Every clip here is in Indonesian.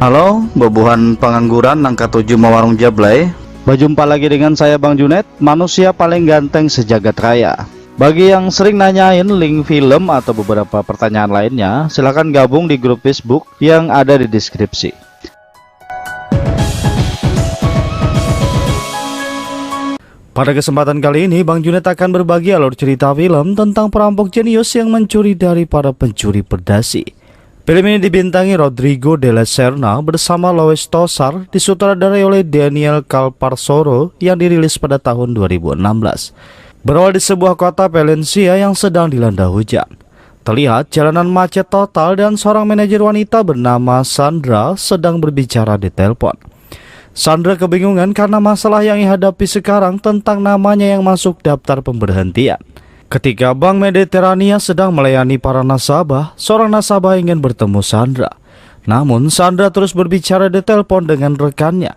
Halo, bebuhan pengangguran angka 7 Mawarung Jablay. Berjumpa lagi dengan saya Bang Junet, manusia paling ganteng sejagat raya. Bagi yang sering nanyain link film atau beberapa pertanyaan lainnya, silahkan gabung di grup Facebook yang ada di deskripsi. Pada kesempatan kali ini, Bang Junet akan berbagi alur cerita film tentang perampok jenius yang mencuri dari para pencuri perdasi. Film ini dibintangi Rodrigo de la Serna bersama Lois Tosar, disutradarai oleh Daniel Calparsoro yang dirilis pada tahun 2016. Berawal di sebuah kota Valencia yang sedang dilanda hujan. Terlihat jalanan macet total dan seorang manajer wanita bernama Sandra sedang berbicara di telepon. Sandra kebingungan karena masalah yang dihadapi sekarang tentang namanya yang masuk daftar pemberhentian. Ketika Bank Mediterania sedang melayani para nasabah, seorang nasabah ingin bertemu Sandra. Namun Sandra terus berbicara di telepon dengan rekannya.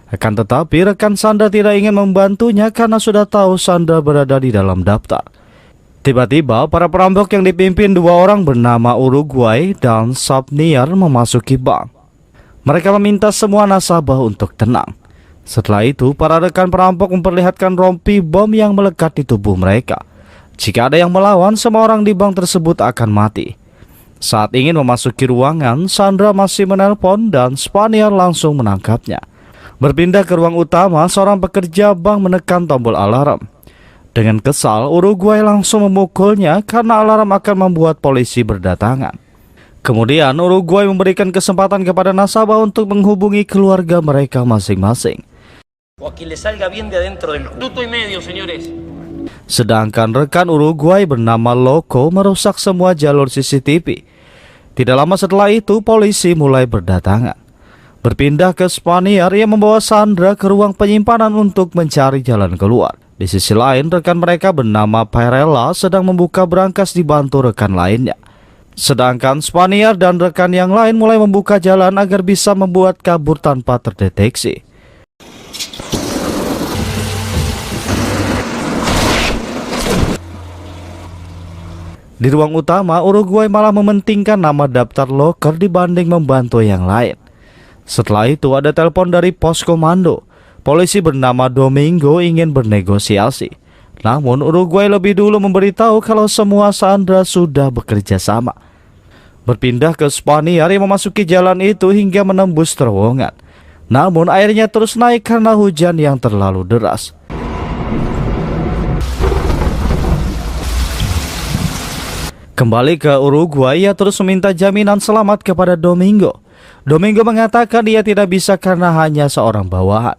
Akan tetapi rekan Sandra tidak ingin membantunya karena sudah tahu Sandra berada di dalam daftar. Tiba-tiba para perampok yang dipimpin dua orang bernama Uruguay dan Sapniar memasuki bank. Mereka meminta semua nasabah untuk tenang. Setelah itu para rekan perampok memperlihatkan rompi bom yang melekat di tubuh mereka. Jika ada yang melawan, semua orang di bank tersebut akan mati. Saat ingin memasuki ruangan, Sandra masih menelpon dan Spaniar langsung menangkapnya. Berpindah ke ruang utama, seorang pekerja bank menekan tombol alarm. Dengan kesal, Uruguay langsung memukulnya karena alarm akan membuat polisi berdatangan. Kemudian Uruguay memberikan kesempatan kepada nasabah untuk menghubungi keluarga mereka masing-masing. Sedangkan rekan Uruguay bernama Loco merusak semua jalur CCTV. Tidak lama setelah itu polisi mulai berdatangan. Berpindah ke Spaniar yang membawa Sandra ke ruang penyimpanan untuk mencari jalan keluar. Di sisi lain rekan mereka bernama Perella sedang membuka brankas dibantu rekan lainnya. Sedangkan Spaniar dan rekan yang lain mulai membuka jalan agar bisa membuat kabur tanpa terdeteksi. Di ruang utama, Uruguay malah mementingkan nama daftar loker dibanding membantu yang lain. Setelah itu ada telepon dari pos komando. Polisi bernama Domingo ingin bernegosiasi. Namun Uruguay lebih dulu memberitahu kalau semua Sandra sudah bekerja sama. Berpindah ke Spaniar yang memasuki jalan itu hingga menembus terowongan. Namun airnya terus naik karena hujan yang terlalu deras. Kembali ke Uruguay, ia terus meminta jaminan selamat kepada Domingo. Domingo mengatakan dia tidak bisa karena hanya seorang bawahan.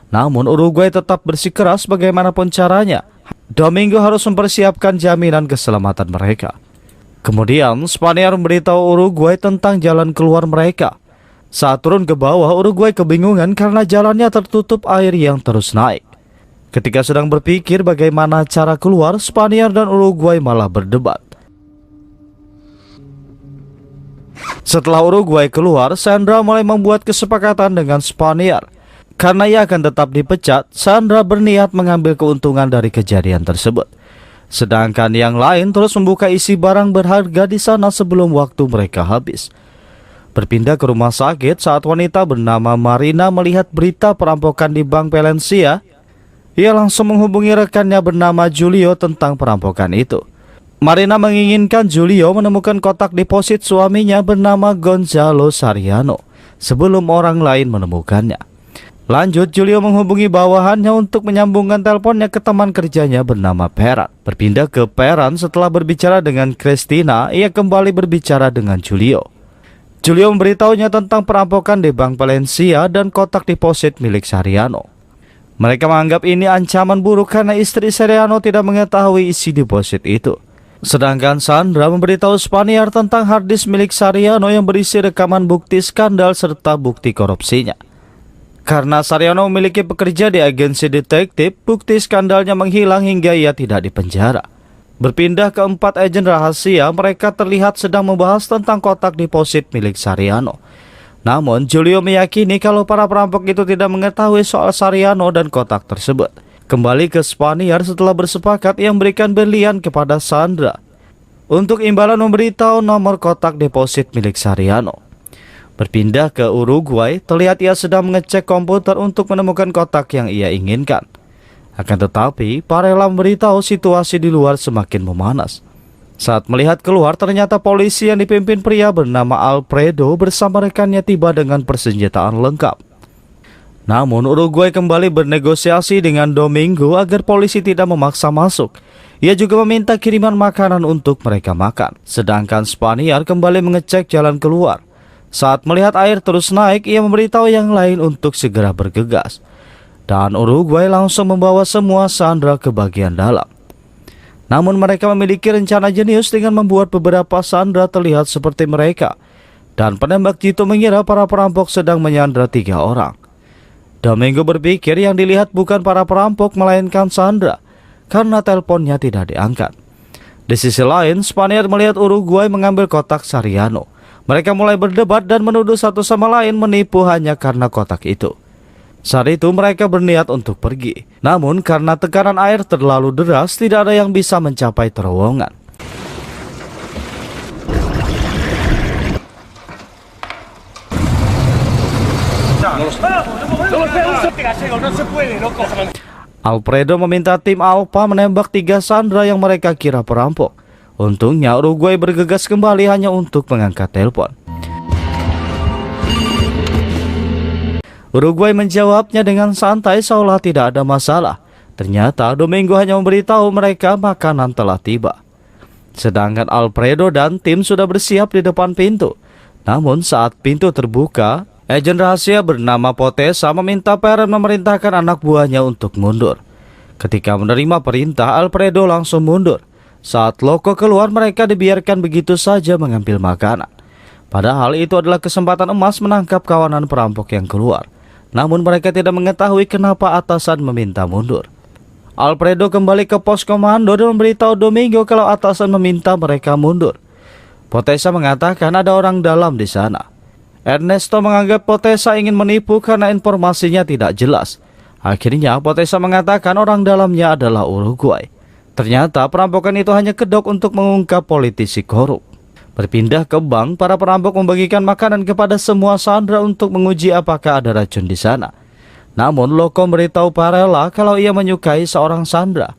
Namun Uruguay tetap bersikeras bagaimanapun caranya. Domingo harus mempersiapkan jaminan keselamatan mereka. Kemudian Spaniar memberitahu Uruguay tentang jalan keluar mereka. Saat turun ke bawah, Uruguay kebingungan karena jalannya tertutup air yang terus naik. Ketika sedang berpikir bagaimana cara keluar, Spaniar dan Uruguay malah berdebat. Setelah Uruguay keluar, Sandra mulai membuat kesepakatan dengan Spaniar. Karena ia akan tetap dipecat, Sandra berniat mengambil keuntungan dari kejadian tersebut. Sedangkan yang lain terus membuka isi barang berharga di sana sebelum waktu mereka habis. Berpindah ke rumah sakit saat wanita bernama Marina melihat berita perampokan di Bank Valencia. Ia langsung menghubungi rekannya bernama Julio tentang perampokan itu. Marina menginginkan Julio menemukan kotak deposit suaminya bernama Gonzalo Sariano sebelum orang lain menemukannya. Lanjut, Julio menghubungi bawahannya untuk menyambungkan teleponnya ke teman kerjanya bernama Peran. Berpindah ke Peran setelah berbicara dengan Christina, ia kembali berbicara dengan Julio. Julio memberitahunya tentang perampokan di Bank Valencia dan kotak deposit milik Sariano. Mereka menganggap ini ancaman buruk karena istri Sariano tidak mengetahui isi deposit itu. Sedangkan Sandra memberitahu Spaniar tentang harddisk milik Sariano yang berisi rekaman bukti skandal serta bukti korupsinya. Karena Sariano memiliki pekerja di agensi detektif, bukti skandalnya menghilang hingga ia tidak dipenjara. Berpindah ke 4 agen rahasia, mereka terlihat sedang membahas tentang kotak deposit milik Sariano. Namun Julio meyakini kalau para perampok itu tidak mengetahui soal Sariano dan kotak tersebut. Kembali ke Spaniar setelah bersepakat yang memberikan berlian kepada Sandra untuk imbalan memberitahu nomor kotak deposit milik Sariano. Berpindah ke Uruguay, terlihat ia sedang mengecek komputer untuk menemukan kotak yang ia inginkan. Akan tetapi, Varela memberitahu situasi di luar semakin memanas. Saat melihat keluar, ternyata polisi yang dipimpin pria bernama Alfredo bersama rekannya tiba dengan persenjataan lengkap. Namun, Uruguay kembali bernegosiasi dengan Domingo agar polisi tidak memaksa masuk. Ia juga meminta kiriman makanan untuk mereka makan. Sedangkan Spaniard kembali mengecek jalan keluar. Saat melihat air terus naik, ia memberitahu yang lain untuk segera bergegas. Dan Uruguay langsung membawa semua sandera ke bagian dalam. Namun mereka memiliki rencana jenius dengan membuat beberapa sandera terlihat seperti mereka. Dan penembak jitu mengira para perampok sedang menyandera 3 orang. Domingo berpikir yang dilihat bukan para perampok melainkan sandera, karena teleponnya tidak diangkat. Di sisi lain, Spaniard melihat Uruguay mengambil kotak Sariano. Mereka mulai berdebat dan menuduh satu sama lain menipu hanya karena kotak itu. Saat itu mereka berniat untuk pergi. Namun karena tekanan air terlalu deras, tidak ada yang bisa mencapai terowongan. Alfredo meminta tim Alpha menembak 3 sandera yang mereka kira perampok. Untungnya Uruguay bergegas kembali hanya untuk mengangkat telepon. Uruguay menjawabnya dengan santai seolah tidak ada masalah. Ternyata Domingo hanya memberitahu mereka makanan telah tiba. Sedangkan Alfredo dan tim sudah bersiap di depan pintu. Namun saat pintu terbuka, agen rahasia bernama Potesa meminta Perren memerintahkan anak buahnya untuk mundur. Ketika menerima perintah, Alfredo langsung mundur. Saat Loco keluar, mereka dibiarkan begitu saja mengambil makanan. Padahal itu adalah kesempatan emas menangkap kawanan perampok yang keluar. Namun mereka tidak mengetahui kenapa atasan meminta mundur. Alfredo kembali ke pos komando dan memberitahu Domingo kalau atasan meminta mereka mundur. Potesa mengatakan ada orang dalam di sana. Ernesto menganggap Potesa ingin menipu karena informasinya tidak jelas. Akhirnya Potesa mengatakan orang dalamnya adalah Uruguay. Ternyata perampokan itu hanya kedok untuk mengungkap politisi korup. Berpindah ke bank, para perampok membagikan makanan kepada semua sandera untuk menguji apakah ada racun di sana. Namun Loco memberitahu Varela kalau ia menyukai seorang sandera.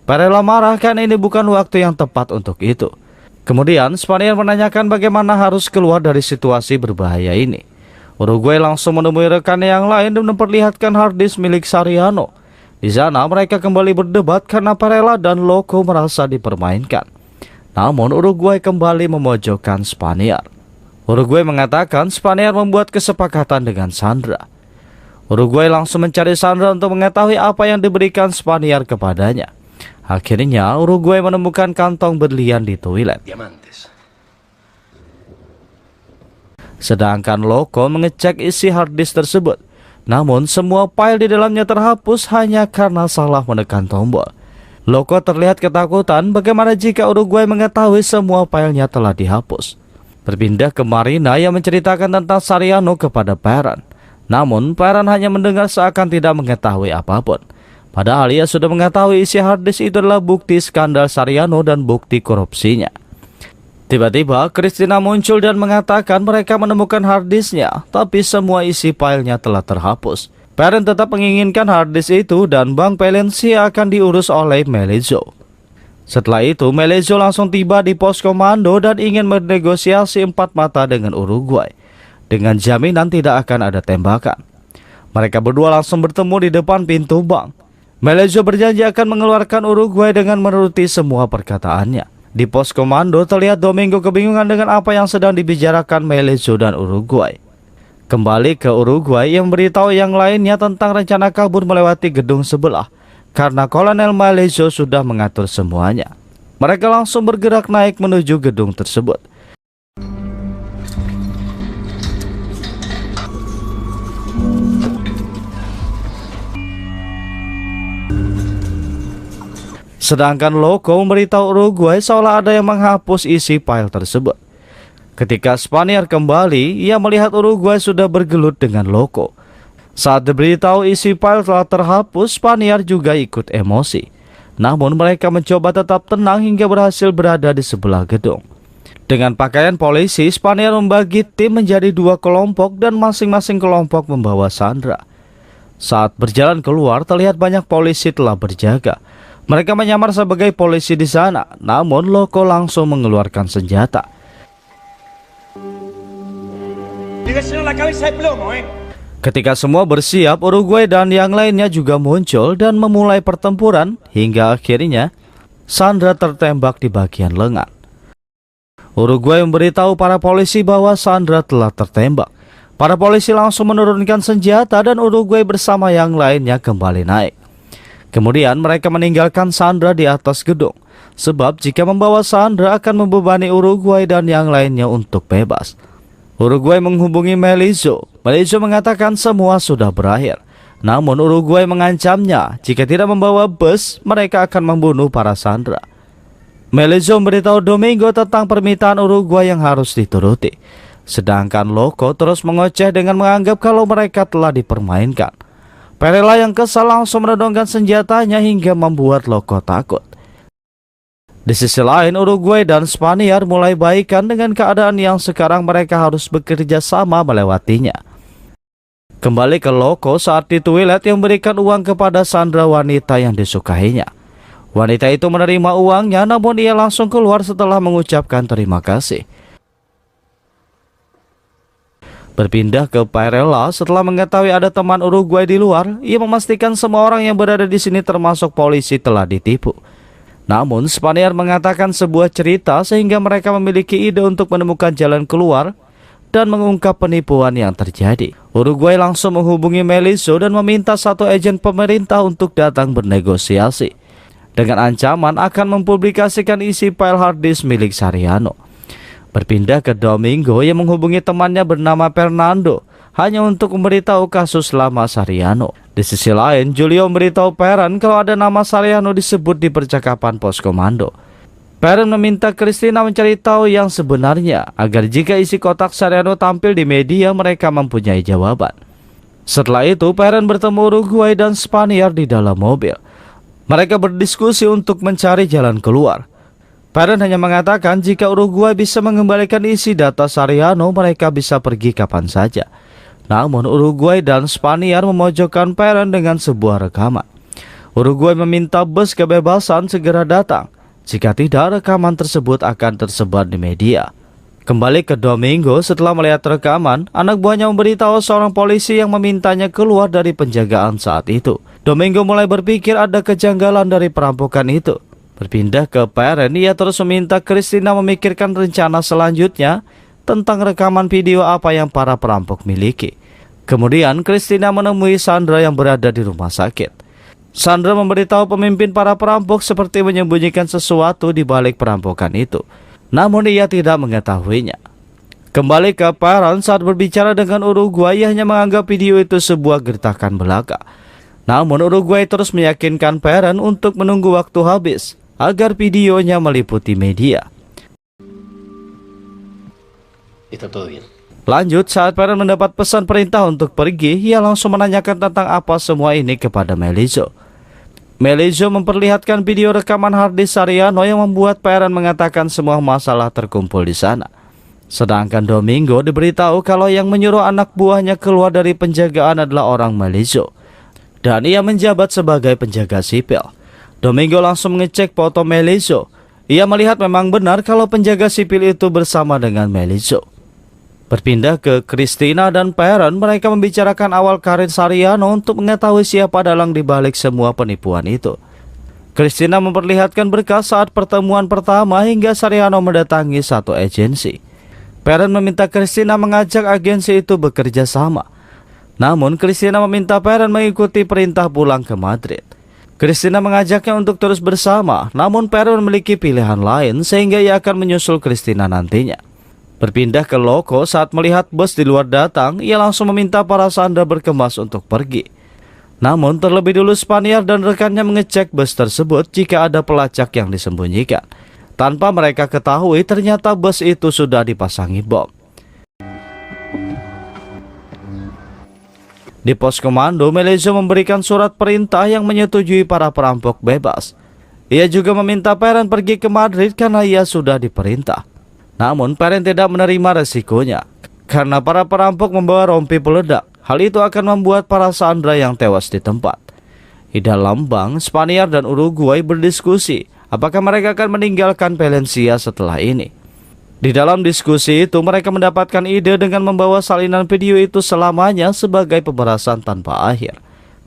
Varela marah karena ini bukan waktu yang tepat untuk itu. Kemudian Spaniard menanyakan bagaimana harus keluar dari situasi berbahaya ini. Uruguay langsung menemui rekannya yang lain dan memperlihatkan harddisk milik Sariano. Di sana mereka kembali berdebat karena Varela dan Loco merasa dipermainkan. Namun Uruguay kembali memojokkan Spaniard. Uruguay mengatakan Spaniard membuat kesepakatan dengan sandera. Uruguay langsung mencari sandera untuk mengetahui apa yang diberikan Spaniard kepadanya. Akhirnya Uruguay menemukan kantong berlian di toilet. Sedangkan Loco mengecek isi harddisk tersebut. Namun semua file di dalamnya terhapus hanya karena salah menekan tombol. Loco terlihat ketakutan bagaimana jika Uruguay mengetahui semua filenya telah dihapus. Berpindah ke Marina yang menceritakan tentang Sariano kepada Perren. Namun Perren hanya mendengar seakan tidak mengetahui apapun. Padahal ia sudah mengetahui isi harddisk itu adalah bukti skandal Sariano dan bukti korupsinya. Tiba-tiba Christina muncul dan mengatakan mereka menemukan harddisknya, tapi semua isi filenya telah terhapus. Perren tetap menginginkan harddisk itu dan Bank Valencia akan diurus oleh Melezzo. Setelah itu Melezzo langsung tiba di pos komando dan ingin bernegosiasi 4 mata dengan Uruguay. Dengan jaminan tidak akan ada tembakan. Mereka berdua langsung bertemu di depan pintu bank. Melezzo berjanji akan mengeluarkan Uruguay dengan menuruti semua perkataannya. Di pos komando terlihat Domingo kebingungan dengan apa yang sedang dibicarakan Melezzo dan Uruguay. Kembali ke Uruguay yang memberitahu yang lainnya tentang rencana kabur melewati gedung sebelah karena Kolonel Melezzo sudah mengatur semuanya. Mereka langsung bergerak naik menuju gedung tersebut. Sedangkan Loco memberitahu Uruguay seolah ada yang menghapus isi file tersebut. Ketika Spaniard kembali, ia melihat Uruguay sudah bergelut dengan Loco. Saat diberitahu isi file telah terhapus, Spaniard juga ikut emosi. Namun mereka mencoba tetap tenang hingga berhasil berada di sebelah gedung. Dengan pakaian polisi, Spaniar membagi tim menjadi 2 kelompok dan masing-masing kelompok membawa Sandra. Saat berjalan keluar, terlihat banyak polisi telah berjaga. Mereka menyamar sebagai polisi di sana, namun Loco langsung mengeluarkan senjata. Ketika semua bersiap, Uruguay dan yang lainnya juga muncul dan memulai pertempuran hingga akhirnya Sandra tertembak di bagian lengan. Uruguay memberitahu para polisi bahwa Sandra telah tertembak. Para polisi langsung menurunkan senjata dan Uruguay bersama yang lainnya kembali naik. Kemudian mereka meninggalkan Sandra di atas gedung, sebab jika membawa Sandra akan membebani Uruguay dan yang lainnya untuk bebas. Uruguay menghubungi Melizzo. Melizzo mengatakan semua sudah berakhir. Namun Uruguay mengancamnya jika tidak membawa bus, mereka akan membunuh para Sandra. Melizzo memberitahu Domingo tentang permintaan Uruguay yang harus dituruti. Sedangkan Loco terus mengoceh dengan menganggap kalau mereka telah dipermainkan. Perela yang kesal langsung menodongkan senjatanya hingga membuat Loco takut. Di sisi lain, Uruguay dan Spaniar mulai baikan dengan keadaan yang sekarang mereka harus bekerja sama melewatinya. Kembali ke Loco saat di toilet yang memberikan uang kepada Sandra, wanita yang disukainya. Wanita itu menerima uangnya, namun ia langsung keluar setelah mengucapkan terima kasih. Berpindah ke Perela setelah mengetahui ada teman Uruguay di luar, ia memastikan semua orang yang berada di sini termasuk polisi telah ditipu. Namun Spaniar mengatakan sebuah cerita sehingga mereka memiliki ide untuk menemukan jalan keluar dan mengungkap penipuan yang terjadi. Uruguay langsung menghubungi Melizzo dan meminta satu agen pemerintah untuk datang bernegosiasi dengan ancaman akan mempublikasikan isi file hard disk milik Sariano. Berpindah ke Domingo yang menghubungi temannya bernama Fernando hanya untuk memberitahu kasus lama Sariano. Di sisi lain, Julio memberitahu Perren kalau ada nama Sariano disebut di percakapan pos komando. Perren meminta Cristina mencari tahu yang sebenarnya agar jika isi kotak Sariano tampil di media mereka mempunyai jawaban. Setelah itu, Perren bertemu Uruguay dan Spaniar di dalam mobil. Mereka berdiskusi untuk mencari jalan keluar. Perren hanya mengatakan jika Uruguay bisa mengembalikan isi data Sariano, mereka bisa pergi kapan saja. Namun Uruguay dan Spaniar memojokkan Perren dengan sebuah rekaman. Uruguay meminta bus kebebasan segera datang. Jika tidak, rekaman tersebut akan tersebar di media. Kembali ke Domingo setelah melihat rekaman, anak buahnya memberitahu seorang polisi yang memintanya keluar dari penjagaan saat itu. Domingo mulai berpikir ada kejanggalan dari perampokan itu. Berpindah ke Perren, ia terus meminta Cristina memikirkan rencana selanjutnya tentang rekaman video apa yang para perampok miliki. Kemudian Cristina menemui Sandra yang berada di rumah sakit. Sandra memberitahu pemimpin para perampok seperti menyembunyikan sesuatu di balik perampokan itu. Namun ia tidak mengetahuinya. Kembali ke Perren saat berbicara dengan Uruguay, ia hanya menganggap video itu sebuah gertakan belaka. Namun Uruguay terus meyakinkan Perren untuk menunggu waktu habis agar videonya meliputi media. Lanjut, saat Perren mendapat pesan perintah untuk pergi, ia langsung menanyakan tentang apa semua ini kepada Melizzo. Melizzo memperlihatkan video rekaman harddisk Sariano yang membuat Perren mengatakan semua masalah terkumpul di sana. Sedangkan Domingo diberitahu kalau yang menyuruh anak buahnya keluar dari penjagaan adalah orang Melizzo, dan ia menjabat sebagai penjaga sipil. Domingo langsung mengecek foto Melizzo. Ia melihat memang benar kalau penjaga sipil itu bersama dengan Melizzo. Berpindah ke Cristina dan Perren, mereka membicarakan awal karir Sariano untuk mengetahui siapa dalang dibalik semua penipuan itu. Cristina memperlihatkan berkas saat pertemuan pertama hingga Sariano mendatangi satu agensi. Perren meminta Cristina mengajak agensi itu bekerja sama. Namun Cristina meminta Perren mengikuti perintah pulang ke Madrid. Cristina mengajaknya untuk terus bersama, namun Perren memiliki pilihan lain sehingga ia akan menyusul Cristina nantinya. Berpindah ke Loco saat melihat bus di luar datang, ia langsung meminta para Sandra berkemas untuk pergi. Namun terlebih dulu Spaniar dan rekannya mengecek bus tersebut jika ada pelacak yang disembunyikan. Tanpa mereka ketahui, ternyata bus itu sudah dipasangi bom. Di pos komando, Melizzo memberikan surat perintah yang menyetujui para perampok bebas. Ia juga meminta Perren pergi ke Madrid karena ia sudah diperintah. Namun Peren tidak menerima resikonya karena para perampok membawa rompi peledak. Hal itu akan membuat para sandera yang tewas di tempat. Di dalam bank, Spaniard dan Uruguay berdiskusi apakah mereka akan meninggalkan Valencia setelah ini. Di dalam diskusi itu mereka mendapatkan ide dengan membawa salinan video itu selamanya sebagai pemerasan tanpa akhir.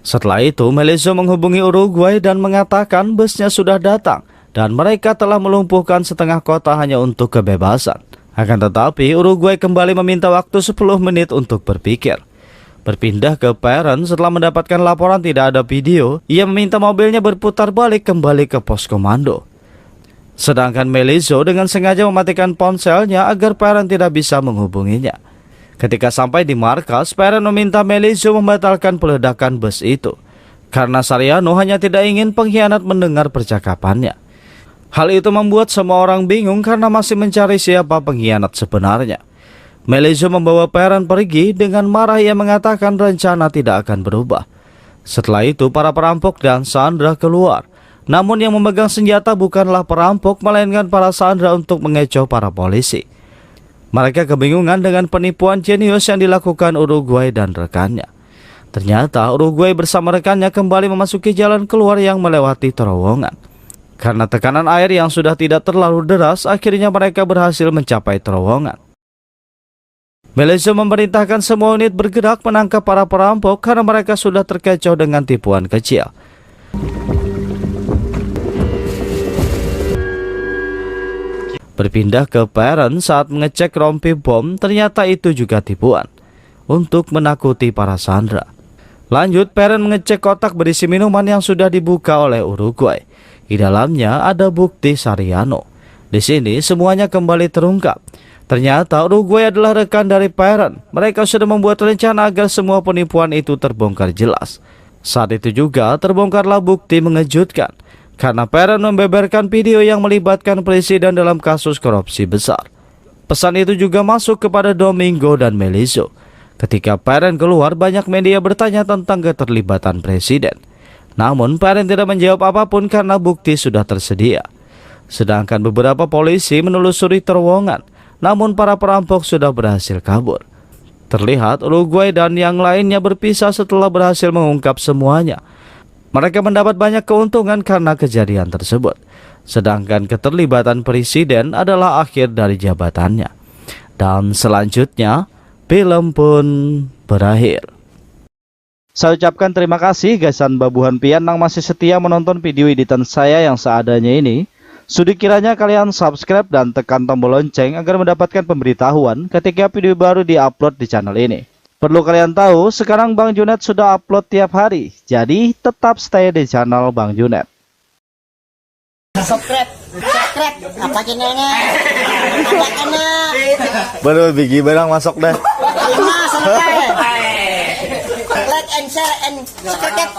Setelah itu Melizzo menghubungi Uruguay dan mengatakan busnya sudah datang dan mereka telah melumpuhkan setengah kota hanya untuk kebebasan. Akan tetapi Uruguay kembali meminta waktu 10 menit untuk berpikir. Berpindah ke Peren setelah mendapatkan laporan tidak ada video, ia meminta mobilnya berputar balik kembali ke pos komando. Sedangkan Melizzo dengan sengaja mematikan ponselnya agar Peren tidak bisa menghubunginya. Ketika sampai di markas, Peren meminta Melizzo membatalkan peledakan bus itu karena Sariano hanya tidak ingin pengkhianat mendengar percakapannya. Hal itu membuat semua orang bingung karena masih mencari siapa pengkhianat sebenarnya. Melizzo membawa Peren pergi dengan marah. Ia mengatakan rencana tidak akan berubah. Setelah itu para perampok dan sandera keluar. Namun yang memegang senjata bukanlah perampok melainkan para sandera untuk mengecoh para polisi. Mereka kebingungan dengan penipuan jenius yang dilakukan Uruguay dan rekannya. Ternyata Uruguay bersama rekannya kembali memasuki jalan keluar yang melewati terowongan. Karena tekanan air yang sudah tidak terlalu deras, akhirnya mereka berhasil mencapai terowongan. Melizzo memerintahkan semua unit bergerak menangkap para perampok karena mereka sudah terkecoh dengan tipuan kecil. Berpindah ke Peren saat mengecek rompi bom, ternyata itu juga tipuan untuk menakuti para sandera. Lanjut, Peren mengecek kotak berisi minuman yang sudah dibuka oleh Uruguay. Di dalamnya ada bukti Sariano. Di sini semuanya kembali terungkap. Ternyata Uruguay adalah rekan dari Peren. Mereka sudah membuat rencana agar semua penipuan itu terbongkar jelas. Saat itu juga terbongkarlah bukti mengejutkan karena Peren membeberkan video yang melibatkan presiden dalam kasus korupsi besar. Pesan itu juga masuk kepada Domingo dan Melizzo. Ketika Peren keluar, banyak media bertanya tentang keterlibatan presiden. Namun Peren tidak menjawab apapun karena bukti sudah tersedia. Sedangkan beberapa polisi menelusuri terowongan. Namun para perampok sudah berhasil kabur. Terlihat Uruguay dan yang lainnya berpisah setelah berhasil mengungkap semuanya. Mereka mendapat banyak keuntungan karena kejadian tersebut. Sedangkan keterlibatan presiden adalah akhir dari jabatannya. Dan selanjutnya, film pun berakhir. Saya ucapkan terima kasih Gasan Babuhan Pian yang masih setia menonton video editan saya yang seadanya ini. Sudi kiranya kalian subscribe dan tekan tombol lonceng agar mendapatkan pemberitahuan ketika video baru diupload di channel ini. Perlu kalian tahu, sekarang Bang Junet sudah upload tiap hari, jadi tetap stay di channel Bang Junet. Subscribe, apa channelnya? Apa channel? Baru bigi barang masuk dah. Like and share and subscribe.